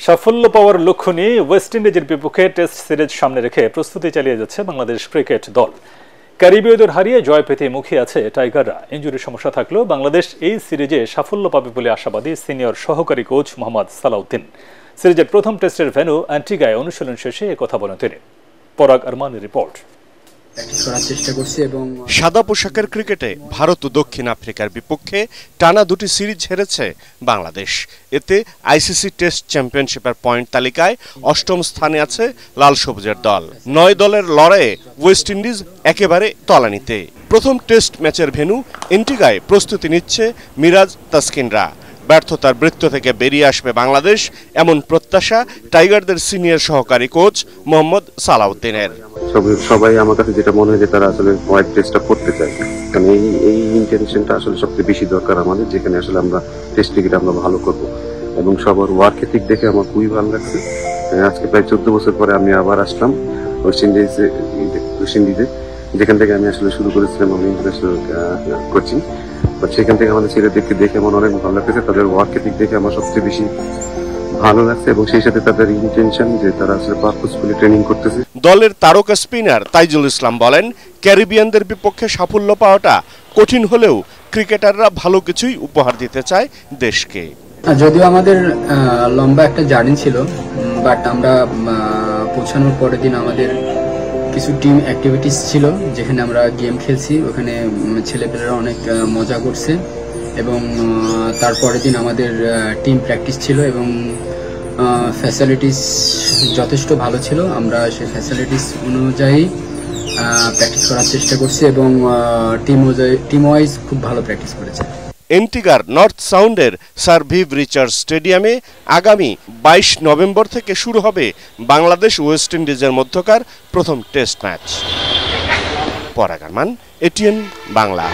সাফল্য পাওয়ার লক্ষ্য নিয়ে ওয়েস্ট ইন্ডিজের বিপক্ষে টেস্ট সিরিজ সামনে রেখে প্রস্তুতি চালিয়ে যাচ্ছে বাংলাদেশ ক্রিকেট দল। ক্যারিবীয়দের হারিয়ে জয় পেতে মুখে আছে টাইগাররা। ইনজুরির সমস্যা থাকলেও বাংলাদেশ এই সিরিজে সাফল্য পাবে বলে আশাবাদী সিনিয়র সহকারী কোচ মোহাম্মদ সালাউদ্দিন। সিরিজের প্রথম টেস্টের ভেন্যু অ্যান্টিগায় অনুশীলন শেষে একথা বলেন তিনি। পরাগ আরমানের রিপোর্ট। সাদা পোশাকের ক্রিকেটে ভারত ও দক্ষিণ আফ্রিকার বিপক্ষে টানা দুটি সিরিজ হেরেছে বাংলাদেশ। এতে আইসিসি টেস্ট চ্যাম্পিয়নশিপের পয়েন্ট তালিকায় অষ্টম স্থানে আছে লাল সবুজের দল। 9 দলের লড়াইয়ে ওয়েস্ট ইন্ডিজ একেবারে তলানিতে। প্রথম টেস্ট ম্যাচের ভেন্যু অ্যান্টিগায় প্রস্তুতি নিচ্ছে মিরাজ তাসকিনরা। ব্যর্থতার বৃত্ত থেকে বেরিয়ে আসবে বাংলাদেশ, এমন প্রত্যাশা টাইগারদের সিনিয়র সহকারী কোচ মোহাম্মদ সালাউদ্দিনের। সবাই আমার কাছে যেটা মনে হয় যে তারা আসলে হোয়াইট টেস্টটা করতে চায়, কারণ এই ইন্টেনশনটা আসলে সবচেয়ে বেশি দরকার আমাদের, যেখানে আসলে আমরা টেস্ট ক্রিকেট আমরা ভালো করব। এবং সবার ওয়ার্ক এথিক দেখে আমার খুবই ভালো লাগছে। আজকে প্রায় 14 বছর পরে আমি আবার আসলাম ওয়েস্ট ইন্ডিজে, যেখান থেকে আমি আসলে শুরু করেছিলাম আমি ইন্টারন্যাশনাল কোচিং। সেখান থেকে আমাদের ছেলেদেরকে দেখে আমার অনেক ভালো লাগতেছে। তাদের ওয়ার্ক এথিক দেখে আমার সবচেয়ে বেশি ভালো লাগছে, এবং সেই সাথে তাদের ইন্টেনশন যে তারা আসলে পারপাসফুলি ট্রেনিং করতেছে। দলের তারকা স্পিনার তাইজুল ইসলাম বলেন, ক্যারিবিয়ানদের বিপক্ষে সাফল্য পাওয়াটা কঠিন হলেও ক্রিকেটাররা ভালো কিছুই উপহার দিতে চায় দেশকে। যদিও আমাদের লম্বা একটা জার্নি ছিল, বাট আমরা পৌঁছানোর পরের দিন আমাদের কিছু টিম অ্যাক্টিভিটিস ছিল, যেখানে আমরা গেম খেলছি। ওখানে ছেলেপেলেরা অনেক মজা করছে, এবং তারপরের দিন আমাদের টিম প্র্যাকটিস ছিল, এবং ফ্যাসিলিটিস যথেষ্ট ভালো ছিল। আমরা সেই ফ্যাসিলিটিস অনুযায়ী প্র্যাকটিস করার চেষ্টা করছি, এবং টিম ওয়াইজ খুব ভালো প্র্যাকটিস করেছে। অ্যান্টিগার নর্থ সাউন্ডের স্যার ভিভ রিচার্ডস স্টেডিয়ামে আগামী 22 নভেম্বর থেকে শুরু হবে বাংলাদেশ ওয়েস্ট ইন্ডিজের মধ্যকার প্রথম টেস্ট ম্যাচ। পরাগ আরমান, এটিএন বাংলা।